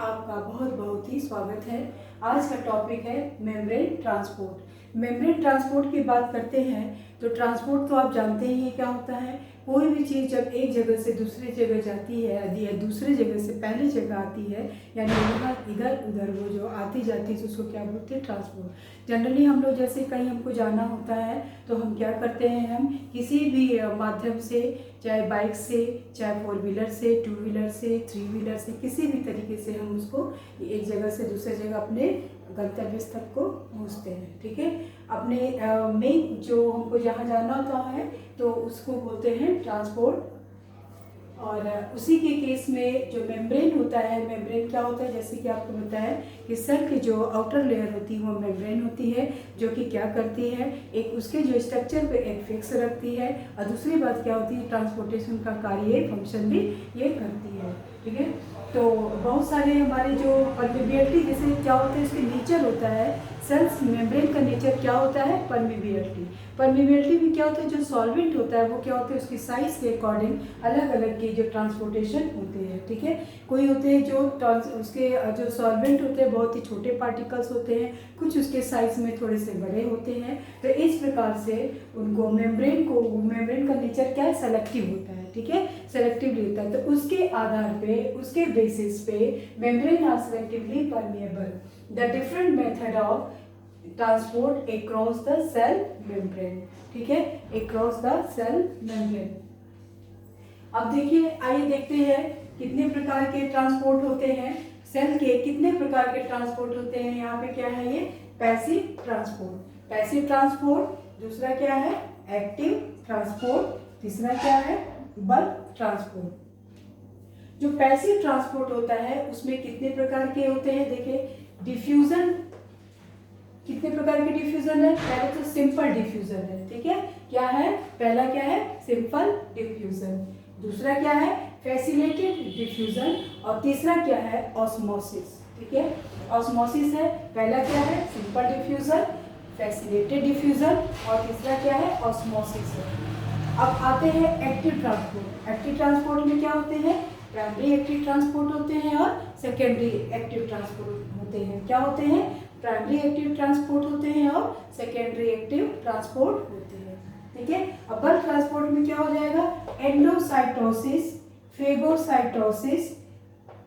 आपका बहुत बहुत ही स्वागत है। आज का टॉपिक है मेम्ब्रेन ट्रांसपोर्ट। मेम्ब्रेन ट्रांसपोर्ट की बात करते हैं तो ट्रांसपोर्ट तो आप जानते ही हैं क्या होता है। कोई भी चीज़ जब एक जगह से दूसरी जगह जाती है या दूसरी जगह से पहली जगह आती है, यानी यहाँ इधर उधर वो जो आती जाती है उसको क्या बोलते हैं, ट्रांसपोर्ट। जनरली हम लोग जैसे कहीं हमको जाना होता है तो हम क्या करते हैं, हम किसी भी माध्यम से, चाहे बाइक से, चाहे 4 व्हीलर से, 2 व्हीलर से, 3 व्हीलर से, किसी भी तरीके से हम उसको एक जगह से दूसरी जगह अपने गंतव्य स्थल को पहुँचते हैं। ठीक है, अपने मेन जो हमको जहाँ जाना होता है तो उसको बोलते हैं ट्रांसपोर्ट। और उसी के केस में जो मेम्ब्रेन होता है, मेम्ब्रेन क्या होता है, जैसे कि आपको बताया कि सेल की जो आउटर लेयर होती है वो मेम्ब्रेन होती है, जो कि क्या करती है, एक उसके जो स्ट्रक्चर पे एक फिक्स रखती है। और दूसरी बात क्या होती है, ट्रांसपोर्टेशन का कार्य फंक्शन भी ये करती है। ठीक है, तो बहुत सारे हमारे जो परमिबिलिटी, जैसे क्या होता है, इसके नेचर होता है, सेल्स मेम्ब्रेन का नेचर क्या होता है, परमिबिलिटी। परमिबिलिटी भी क्या होता है, जो सॉल्वेंट होता है वो क्या होता है, उसकी साइज के अकॉर्डिंग अलग अलग की जो ट्रांसपोर्टेशन होते हैं। ठीक है, कोई होते हैं जो उसके जो सॉल्वेंट होते हैं बहुत ही छोटे पार्टिकल्स होते हैं, कुछ उसके साइज में थोड़े से बड़े होते हैं। तो इस प्रकार से उनको मेम्ब्रेन का नेचर क्या है, सेलेक्टिव होता है। ठीक है, सेलेक्टिवली होता है, तो उसके आधार पे, उसके बेसिस पे membrane are selectively permeable. The different method of transport across the cell membrane. ठीक है, अक्रॉस द सेल मेम्ब्रेन। अब देखिए, आइए देखते हैं कितने प्रकार के ट्रांसपोर्ट होते हैं, सेल के कितने प्रकार के ट्रांसपोर्ट होते हैं। यहाँ पे क्या है, ये पैसिव ट्रांसपोर्ट। पैसिव ट्रांसपोर्ट, दूसरा क्या है, एक्टिव ट्रांसपोर्ट, तीसरा क्या है, बल्क ट्रांसपोर्ट। जो पैसिव ट्रांसपोर्ट होता है उसमें कितने प्रकार के होते हैं, देखिए डिफ्यूजन, कितने प्रकार के डिफ्यूजन है, पहले तो सिंपल डिफ्यूजन है। ठीक है, क्या है, पहला क्या है, सिंपल डिफ्यूजन, दूसरा क्या है, फैसिलिटेटेड डिफ्यूजन, और तीसरा क्या है, ऑस्मोसिस। ठीक है, ऑस्मोसिस है, पहला क्या है, सिंपल डिफ्यूजन, फैसिलिटेटेड डिफ्यूजन, और तीसरा क्या है, ऑस्मोसिस है। अब आते हैं एक्टिव ट्रांसपोर्ट। एक्टिव ट्रांसपोर्ट में क्या होते हैं, प्राइमरी एक्टिव ट्रांसपोर्ट होते हैं और सेकेंडरी एक्टिव ट्रांसपोर्ट होते हैं। क्या होते हैं, प्राइमरी एक्टिव ट्रांसपोर्ट होते हैं और सेकेंडरी एक्टिव ट्रांसपोर्ट होते हैं। ठीक है, अब बल्क ट्रांसपोर्ट में क्या हो जाएगा, endocytosis, phagocytosis,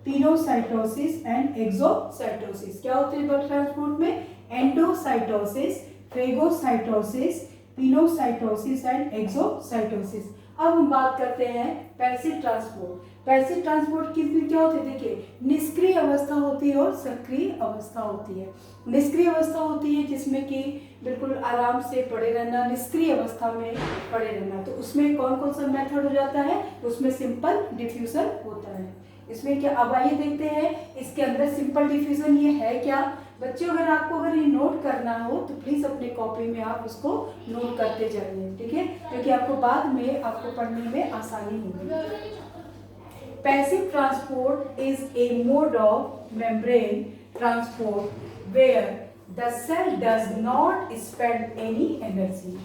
pinocytosis and exocytosis. क्या होते हैं बल्क ट्रांसपोर्ट में, endocytosis, phagocytosis, pinocytosis and exocytosis. अब हम बात करते हैं पैसिव ट्रांसपोर्ट। पैसिव ट्रांसपोर्ट किसमें क्या होते हैं, देखिए निष्क्रिय अवस्था होती है और सक्रिय अवस्था होती है। निष्क्रिय अवस्था होती है जिसमें कि बिल्कुल आराम से पड़े रहना, निष्क्रिय अवस्था में पड़े रहना, तो उसमें कौन कौन सा मेथड हो जाता है, उसमें सिंपल डिफ्यूजन होता है। इसमें क्या, अब आइए देखते हैं इसके अंदर सिंपल डिफ्यूजन ये है क्या। बच्चों, अगर ये नोट करना हो तो प्लीज अपने कॉपी में आप उसको नोट करते जाइए। ठीक है, क्योंकि आपको बाद में आपको पढ़ने में आसानी होगी। Passive transport is a mode of membrane transport where the cell does not spend any energy.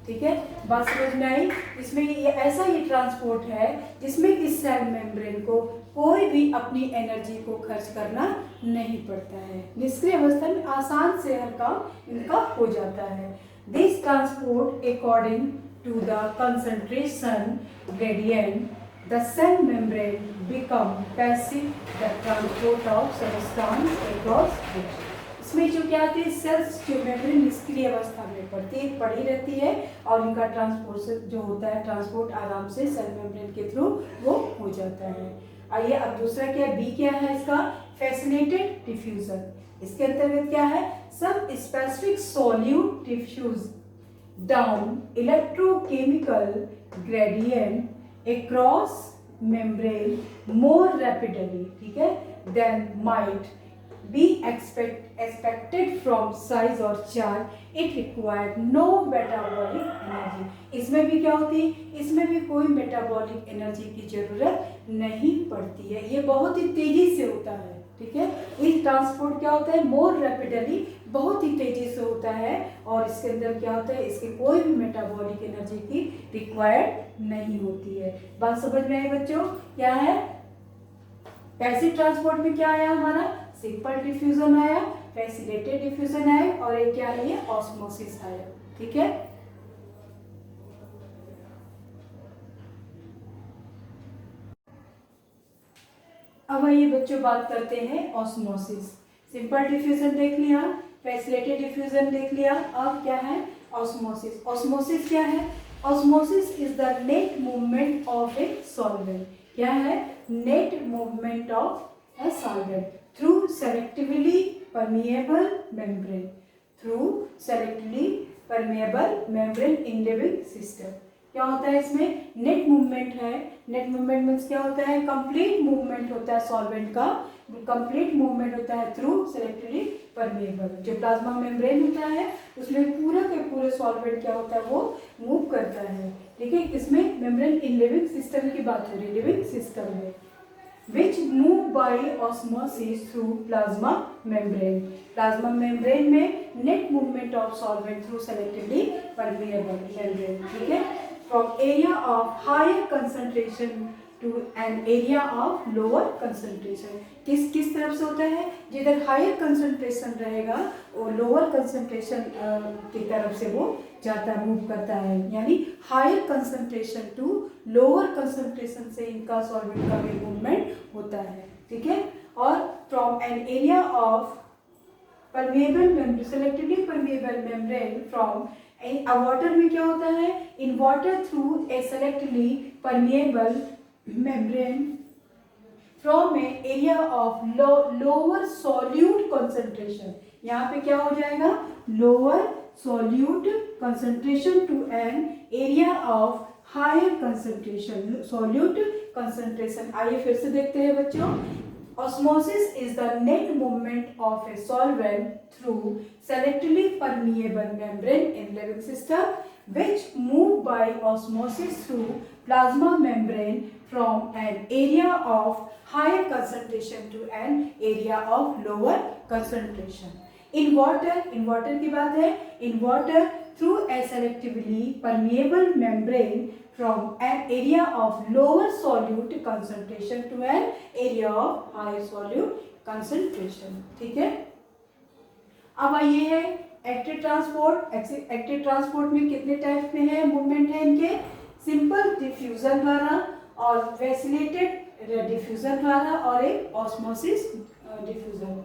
ठीक है, बात समझ में आई। इसमें ये ऐसा ही ट्रांसपोर्ट है जिसमें कि सेल मेम्ब्रेन को कोई भी अपनी एनर्जी को खर्च करना नहीं पड़ता है, निष्क्रिय अवस्था में आसान से हर काम इनका हो जाता है। This transport according to the concentration gradient the cell membrane become passive, the transport of substance across it. इसमें जो क्या आती है, सेल्स जो मेम्ब्रेन निष्क्रिय अवस्था में पड़ी रहती है और इनका ट्रांसपोर्ट जो होता है, ट्रांसपोर्ट आराम से सेल मेम्ब्रेन के थ्रू वो हो जाता है। आइए अब दूसरा क्या है, बी क्या है इसका, फैसिलिटेटेड डिफ्यूजन। इसके अंतर्गत क्या है, सब specific solute diffuse down electrochemical gradient across membrane more rapidly, ठीक है, then might be expected from size और charge. It required no metabolic energy. इसमें भी क्या होती है, इसमें भी कोई मेटाबॉलिक एनर्जी की जरूरत नहीं पड़ती है, ये बहुत ही तेजी से होता है। ठीक है, इस ट्रांसपोर्ट क्या होता है, मोर रैपिडली, बहुत ही तेजी से होता है, और इसके अंदर क्या होता है, इसके कोई भी मेटाबॉलिक एनर्जी की रिक्वायर्ड नहीं होती है। बात समझ में आई बच्चों, क्या है, पैसिव ट्रांसपोर्ट में क्या आया हमारा, सिंपल डिफ्यूजन आया, फैसिलिटेटेड डिफ्यूजन आया, और एक क्या है, ये ऑस्मोसिस आया। ठीक है, अब आइए बच्चों बात करते हैं ऑस्मोसिस। सिंपल डिफ्यूजन देख लिया, फैसिलिटेटेड डिफ्यूजन देख लिया, अब क्या है ऑस्मोसिस। ऑस्मोसिस क्या है, osmosis is the net movement of a solvent. क्या है, net movement of a solvent through selectively permeable membrane, through selectively permeable membrane in living system. क्या होता है इसमें, नेट मूवमेंट है। नेट मूवमेंट मीन्स क्या होता है, कंप्लीट मूवमेंट होता है सॉल्वेंट का, कंप्लीट मूवमेंट होता है थ्रू सेलेक्टिवली परमिएबल। जो प्लाज्मा मेम्ब्रेन होता है उसमें पूरा के पूरे सॉल्वेंट क्या होता है, वो मूव करता है। ठीक है, इसमें मेम्ब्रेन इन लिविंग सिस्टम की बात हो रही है, लिविंग सिस्टम में, which move by osmosis through plasma membrane. Plasma membrane में net movement of solvent through selectively permeable membrane. ठीक है, from area of higher concentration to an area of lower concentration. किस तरफ से होता है, जिधर हायर कंसंट्रेशन रहेगा वो लोअर कंसंट्रेशन की तरफ से वो जाता है, मूव करता है। यानी higher concentration to lower concentration से इनका सॉल्वेंट का भी मूवमेंट होता है। ठीक है, और from an area of permeable membrane, selectively permeable membrane from water में क्या होता है, in water through a selectively permeable membrane from a area of lower solute concentration. यहाँ पे क्या हो जाएगा, lower solute concentration to an area of higher concentration, solute concentration. आइए फिर से देखते हैं बच्चों। Osmosis is the net movement of a solvent through selectively permeable membrane in living system, which move by osmosis through plasma membrane from an area of higher concentration to an area of lower concentration. In water की बात है, in water through a selectively permeable membrane from an area of lower solute concentration to an area of higher solute concentration. ठीक है, अब आइए है active transport. Active transport में कितने टाइप में है, मूवमेंट है इनके, सिंपल डिफ्यूजन द्वारा और फैसिलिटेटेड डिफ्यूजन द्वारा और एक ऑस्मोसिस डिफ्यूजन,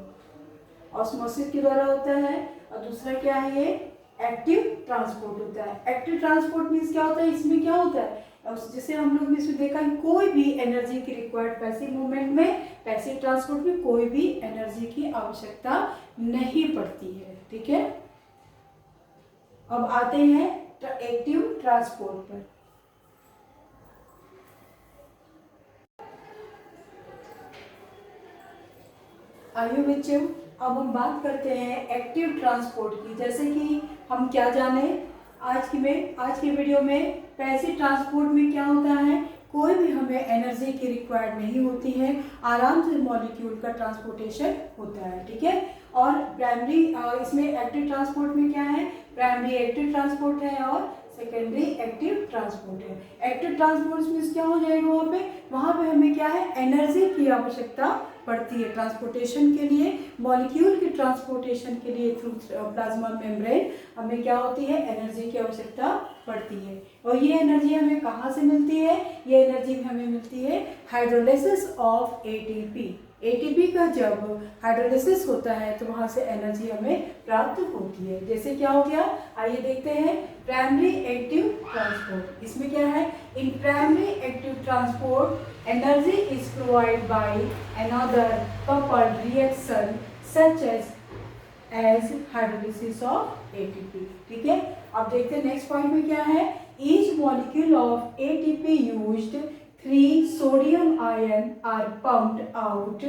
ऑस्मोसिस के द्वारा होता है। और दूसरा क्या है, ये एक्टिव ट्रांसपोर्ट होता है। एक्टिव ट्रांसपोर्ट मीन्स क्या होता है, इसमें क्या होता है, जैसे हम लोग ने इसमें देखा कोई भी एनर्जी की रिक्वायर्ड, पैसिव मूवमेंट में, पैसिव ट्रांसपोर्ट में कोई भी एनर्जी की आवश्यकता नहीं पड़ती है। ठीक है, अब आते हैं एक्टिव ट्रांसपोर्ट पर। आइए बच्चों, अब हम बात करते हैं एक्टिव ट्रांसपोर्ट की। जैसे कि हम क्या जाने आज की वीडियो में, पैसिव ट्रांसपोर्ट में क्या होता है, कोई भी हमें एनर्जी की रिक्वायर्ड नहीं होती है, आराम से मॉलिक्यूल का ट्रांसपोर्टेशन होता है। ठीक है, और प्राइमरी इसमें एक्टिव ट्रांसपोर्ट में क्या है, प्राइमरी एक्टिव ट्रांसपोर्ट है और सेकेंडरी एक्टिव ट्रांसपोर्ट है। एक्टिव ट्रांसपोर्ट में क्या हो जाएगा, वहाँ पे हमें क्या है, एनर्जी की आवश्यकता पड़ती है ट्रांसपोर्टेशन के लिए, मॉलिक्यूल के ट्रांसपोर्टेशन के लिए थ्रू प्लाज्मा मेम्ब्रेन हमें क्या होती है, एनर्जी की आवश्यकता पड़ती है। और ये एनर्जी हमें कहाँ से मिलती है, ये एनर्जी हमें मिलती है हाइड्रोलिसिस ऑफ एटीपी। एटीपी का जब हाइड्रोलिसिस होता है तो वहाँ से एनर्जी हमें प्राप्त होती है। जैसे क्या हो गया, आइए देखते हैं प्राइमरी एक्टिव ट्रांसपोर्ट। इसमें क्या है, in primary active transport energy is provide by another coupled reaction such as hydrolysis of ATP. ठीक है, अब देखते हैं नेक्स्ट पॉइंट में क्या है, each molecule of ATP used 3 sodium ion are pumped out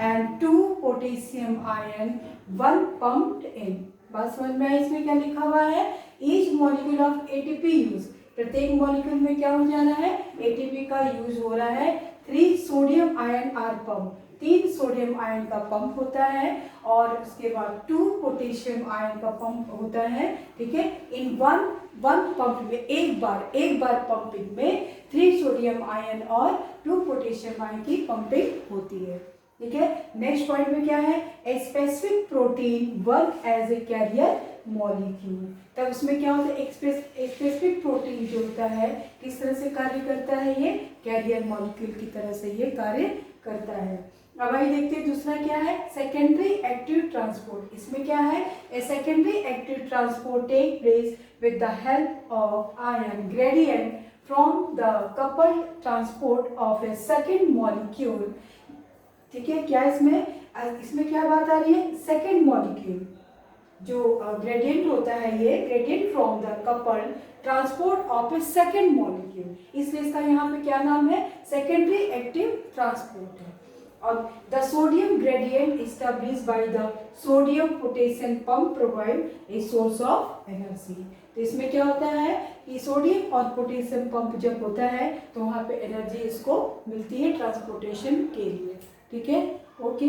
and 2 potassium ion 1 pumped in। बात समझ में आई, इसमें क्या लिखा हुआ है, each molecule of ATP use, प्रत्येक मॉलिक्यूल में क्या हो जा रहा है, ATP का यूज हो रहा है। 3 sodium ion are pumped, 3 sodium ion का पंप होता है और उसके बाद 2 पोटेशियम आयन का पंप होता है। ठीक है, इन वन पंप में एक बार पंपिंग में 3 सोडियम आयन और 2 पोटेशियम आयन की पंपिंग होती है। ठीक है। नेक्स्ट पॉइंट में क्या है, a specific protein work as a carrier molecule. तब उसमें क्या होता है, स्पेसिफिक प्रोटीन जो होता है किस तरह से कार्य करता है, ये कैरियर मॉलिक्यूल की तरह से ये कार्य करता है। अब आइए देखते हैं दूसरा क्या है, सेकेंडरी एक्टिव ट्रांसपोर्ट। इसमें क्या है, a secondary active transport take place with the help of ion gradient from the coupled transport of a second molecule. ठीक है, क्या इसमें क्या बात आ रही है, सेकेंड मॉलिक्यूल जो ग्रेडियंट होता है, ये gradient from the coupled transport of a second molecule, इसलिए इसका यहाँ पे क्या नाम है, सेकेंडरी एक्टिव ट्रांसपोर्ट है। और the sodium gradient established by the sodium potassium pump provide a source of energy. तो इसमें क्या होता है कि सोडियम और पोटेशियम पंप जब होता है तो वहाँ पे एनर्जी इसको मिलती है ट्रांसपोर्टेशन के लिए। ठीक है, ओके।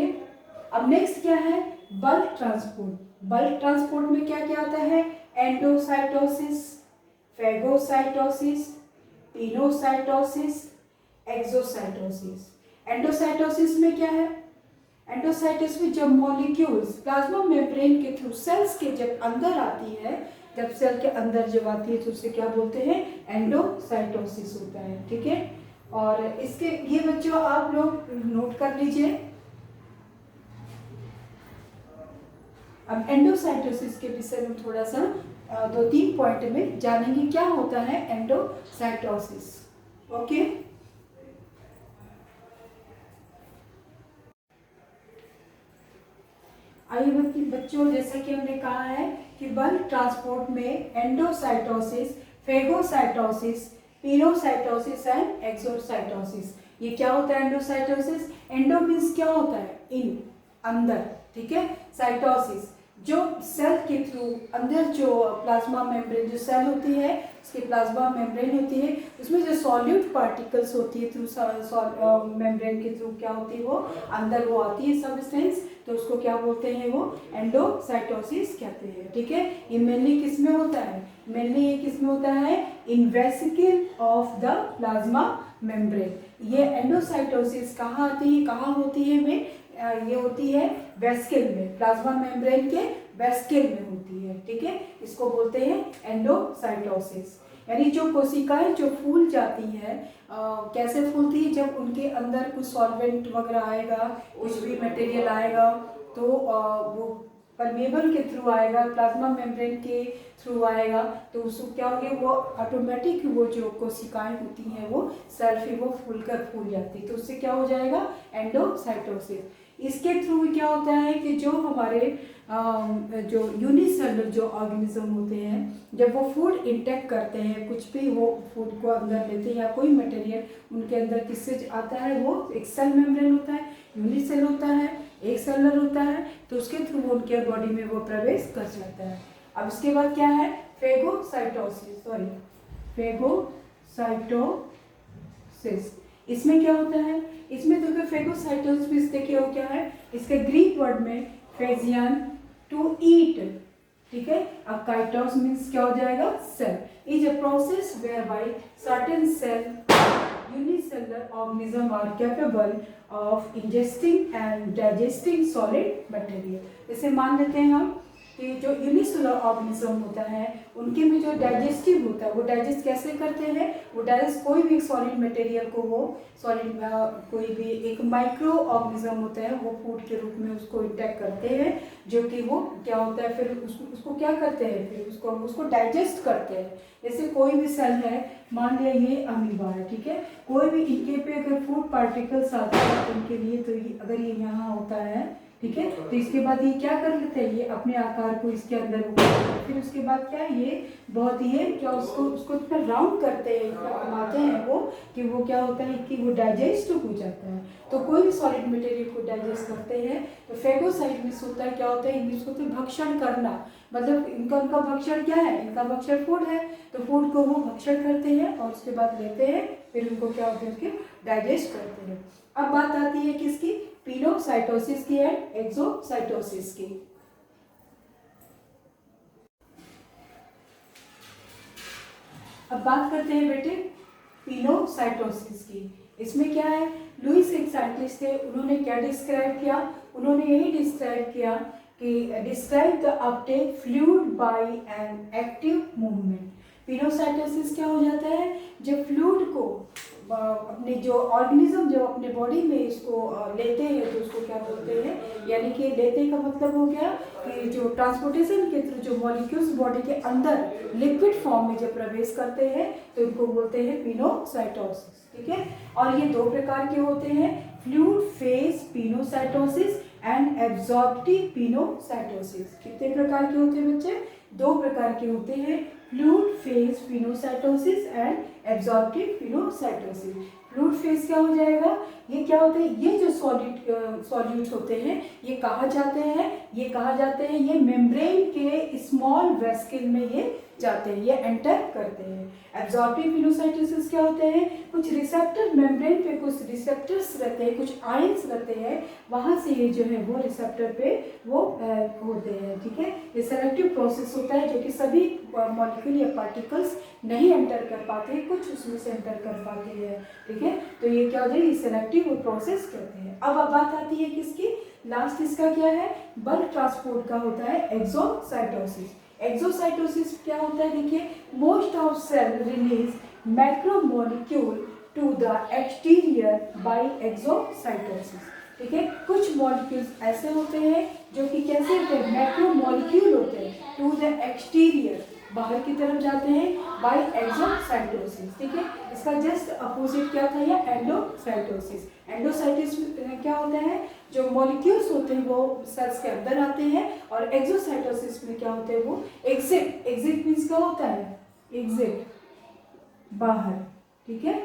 अब नेक्स्ट क्या है, बल्क ट्रांसपोर्ट। बल्क ट्रांसपोर्ट में क्या क्या आता है, endocytosis, phagocytosis, pinocytosis, exocytosis. Endocytosis में क्या है, एंडोसाइटोसिस में जब मॉलिक्यूल्स प्लाज्मा मेम्ब्रेन के थ्रू सेल्स के जब अंदर आती है, जब सेल के अंदर जब आती है तो उसे क्या बोलते हैं, एंडोसाइटोसिस होता है। ठीक है, और इसके ये बच्चों आप लोग नोट कर लीजिए। अब एंडोसाइटोसिस के विषय में थोड़ा सा 2-3 पॉइंट में जानेंगे क्या होता है एंडोसाइटोसिस। ओके, आइए बच्चों, जैसा कि हमने कहा है कि बल्क ट्रांसपोर्ट में endocytosis, phagocytosis, pinocytosis and exocytosis. ये क्या होता है एंडोसाइटोसिस, एंडो मीन्स क्या होता है, इन, अंदर। ठीक है, साइटोसिस जो सेल के थ्रू अंदर जो प्लाज्मा मेम्ब्रेन जो सेल होती है उसकी प्लाज्मा मेम्ब्रेन होती है, उसमें जो सॉल्यूट पार्टिकल्स होती है थ्रू मेम्ब्रेन के थ्रू क्या होती है, वो अंदर वो आती है सब्सटेंस, तो उसको क्या बोलते हैं, वो एंडोसाइटोसिस कहते हैं। ठीक है, ये मेनली किस में होता है, मेनली ये किस में होता है, in vesicle of the plasma membrane. ये एंडोसाइटोसिस कहाँ आती है, कहाँ होती है में, ये होती है वेस्किल में, प्लाज्मा मेम्ब्रेन के वेस्किल में होती है। ठीक है, इसको बोलते हैं एंडोसाइटोसिस। यानी जो कोशिकाएं जो फूल जाती हैं, कैसे फूलती है, जब उनके अंदर कुछ सॉल्वेंट वगैरह आएगा, कुछ भी मटेरियल आएगा तो वो परमेबल के थ्रू आएगा, प्लाज्मा मेम्ब्रेन के थ्रू आएगा, तो उसको क्या होगा, वो ऑटोमेटिक वो जो कोशिकाएं होती हैं वो सेल्फ ही वो फूल जाती है, तो उससे क्या हो जाएगा, एंडोसाइटोसिस। इसके थ्रू क्या होता है कि जो हमारे जो यूनिसेलुलर जो ऑर्गेनिज्म होते हैं, जब वो फूड इंटेक करते हैं, कुछ भी वो फूड को अंदर लेते हैं या कोई मटेरियल उनके अंदर किससे आता है, वो एक सेल मेम्ब्रेन होता है, यूनिसेल होता है, एक सेलर होता है, तो उसके थ्रू उनके बॉडी में वो प्रवेश कर जाता है। अब इसके बाद क्या है, फेगोसाइटोसिस, इसमें क्या होता है, इसमें देखो फेगोसाइटोसिस देखिए वो क्या है, इसके ग्रीक वर्ड में फेजियन, टू ईट। ठीक है, अब काइटोस मीन्स क्या हो जाएगा, cell. Is a process whereby certain cell unicellular organism are capable of ingesting and digesting solid material। जैसे मान लेते हैं हम कि जो यूनिसेलुलर ऑर्गेनिज्म होता है उनके में जो डाइजेस्टिव होता है, वो डाइजेस्ट कैसे करते हैं, वो डाइजेस्ट कोई भी सॉलिड मटेरियल को, वो सॉलिड कोई भी एक माइक्रो ऑर्गेनिज्म होता है वो फूड के रूप में उसको इंटेक करते हैं, जो कि वो क्या होता है फिर उसको क्या करते हैं, फिर उसको डाइजेस्ट करते हैं। जैसे कोई भी सेल है, मान लिया ये अमीबा है, ठीक है, कोई भी इनके पे अगर फूड पार्टिकल्स आते हैं इनके लिए, तो ये अगर ये यहाँ होता है, ठीक है, तो इसके बाद ये क्या कर लेते हैं, ये अपने आकार को इसके अंदर फिर उसके बाद क्या है, ये बहुत ही क्या उसको इतना राउंड करते हैं, इतना घुमाते हैं वो कि वो क्या होता है कि वो डाइजेस्ट हो जाता है। तो कोई भी सॉलिड मटेरियल को डाइजेस्ट करते हैं। तो फेगोसाइटोसिस होता है, क्या होता है, इंग्लिश होता है भक्षण करना, मतलब उनका भक्षण क्या है, इनका भक्षण फूड है, तो फूड को वो भक्षण करते हैं और उसके बाद लेते हैं, फिर उनको क्या होता है, उसके डाइजेस्ट करते हैं। अब बात आती है किसकी, पिनोसाइटोसिस की एंड एक्सोसाइटोसिस की। अब बात करते हैं बेटे पिनोसाइटोसिस की। इसमें क्या है, लुईस एक साइंटिस्ट थे, उन्होंने क्या डिस्क्राइब किया, उन्होंने यही डिस्क्राइब किया कि describe the uptake fluid by an active movement. Pinocytosis क्या हो जाता है, जब फ्लूइड को अपने जो ऑर्गेनिज्म जब अपने बॉडी में इसको लेते हैं तो उसको क्या बोलते हैं, यानी कि लेते का मतलब हो गया कि जो ट्रांसपोर्टेशन के थ्रू जो मॉलिक्यूल्स बॉडी के अंदर लिक्विड फॉर्म में जब प्रवेश करते हैं तो इनको बोलते हैं पिनोसाइटोसिस। ठीक है, और ये दो प्रकार के होते हैं, fluid phase pinocytosis and absorptive pinocytosis. कितने प्रकार के होते हैं बच्चे, दो प्रकार के होते हैं, fluid phase pinocytosis and absorptive pinocytosis. Fluid phase क्या हो जाएगा, ये क्या होते हैं, ये जो सॉल्यूट होते हैं ये कहाँ जाते हैं, ये कहाँ जाते हैं, ये मेम्ब्रेन के स्मॉल वेस्किल में ये जाते हैं, ये एंटर करते हैं। एब्जॉर्प्टिव पिनोसाइटोसिस क्या होते हैं, कुछ रिसेप्टर मेम्ब्रेन पे कुछ रिसेप्टर्स रहते हैं, कुछ आयंस रहते हैं, वहाँ से ये जो है वो रिसेप्टर पे वो होते हैं। ठीक है, ये सेलेक्टिव प्रोसेस होता है जो कि सभी मॉलिक्यूल या पार्टिकल्स नहीं एंटर कर पाते, कुछ उसमें से एंटर कर पाते हैं। ठीक है, तो ये क्या हो जाए, ये सेलेक्टिव प्रोसेस कहते हैं। अब बात आती है किसकी, लास्ट इसका क्या है, बल्क ट्रांसपोर्ट का होता है एक्सोसाइटोसिस। एक्सोसाइटोसिस क्या होता है, देखिए, most of cell release macromolecule to the exterior by exocytosis. ठीक है, कुछ मॉलिक्यूल्स ऐसे होते हैं जो कि कैसे होते हैं, मैक्रोमोलिक्यूल होते हैं, टू द एक्सटीरियर बाहर की तरफ जाते हैं बाय एक्सोसाइटोसिस। ठीक है, इसका जस्ट अपोजिट क्या था, या एंडोसाइटोसिस। एंडोसाइटिस क्या होता है, जो मॉलिक्यूल्स होते हैं वो सेल्स के अंदर आते हैं, और एक्सोसाइटोसिस में क्या होते हैं, वो एग्जिट। एग्जिट मीन्स क्या होता है, एग्जिट बाहर। ठीक है,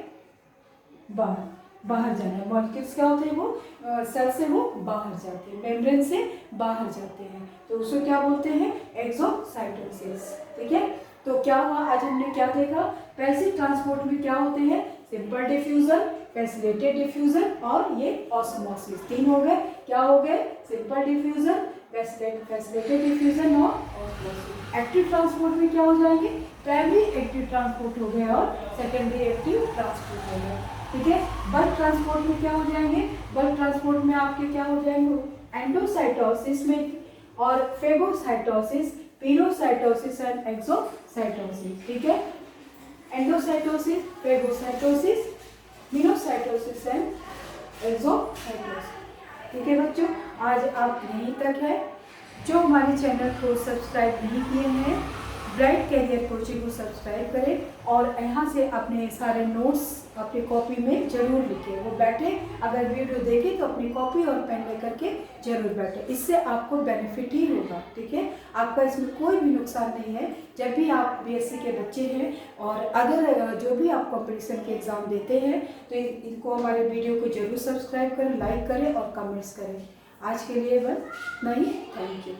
बाहर जाना, मॉलिक्यूल्स क्या होते हैं, वो सेल से वो बाहर जाते हैं, मेम्ब्रेन से बाहर जाते हैं, तो उसको क्या बोलते हैं, एक्सोसाइटोसिस। ठीक है, तो क्या हुआ, आज हमने क्या देखा, पैसिव ट्रांसपोर्ट में क्या होते हैं, सिंपल डिफ्यूजन, फैसिलिटेटेड डिफ्यूजन और ये ऑस्मोसिस। तीन हो गए, क्या हो गए, सिंपल डिफ्यूजन, फैसिलिटेटेड डिफ्यूजन और ऑस्मोसिस। एक्टिव ट्रांसपोर्ट में क्या हो जाएंगे, प्राइमरी एक्टिव ट्रांसपोर्ट हो गया और सेकेंडरी एक्टिव ट्रांसपोर्ट हो गया। ठीक है, बल्क ट्रांसपोर्ट में क्या हो जाएंगे, बल्क ट्रांसपोर्ट में आपके क्या हो जाएंगे, एंडोसाइटोसिस में और फेगोसाइटोसिस, पिनोसाइटोसिस एंड एक्सोसाइटोसिस। ठीक है, endocytosis, phagocytosis, pinocytosis and exocytosis. ठीक है बच्चों, आज आप यहीं तक है। जो हमारे चैनल को सब्सक्राइब नहीं किए हैं, ब्राइट कैरियर कोचिंग को सब्सक्राइब करें और यहाँ से अपने सारे नोट्स अपनी कॉपी में जरूर लिखें। वो बैठे, अगर वीडियो देखें तो अपनी कॉपी और पेन लेकर के जरूर बैठे, इससे आपको बेनिफिट ही होगा। ठीक है, आपका इसमें कोई भी नुकसान नहीं है। जब भी आप बीएससी के बच्चे हैं और अगर जो भी आप कंपटीशन के एग्ज़ाम देते हैं तो इनको हमारे वीडियो को जरूर सब्सक्राइब करें, लाइक करें और कमेंट्स करें। आज के लिए बस नहीं, थैंक यू।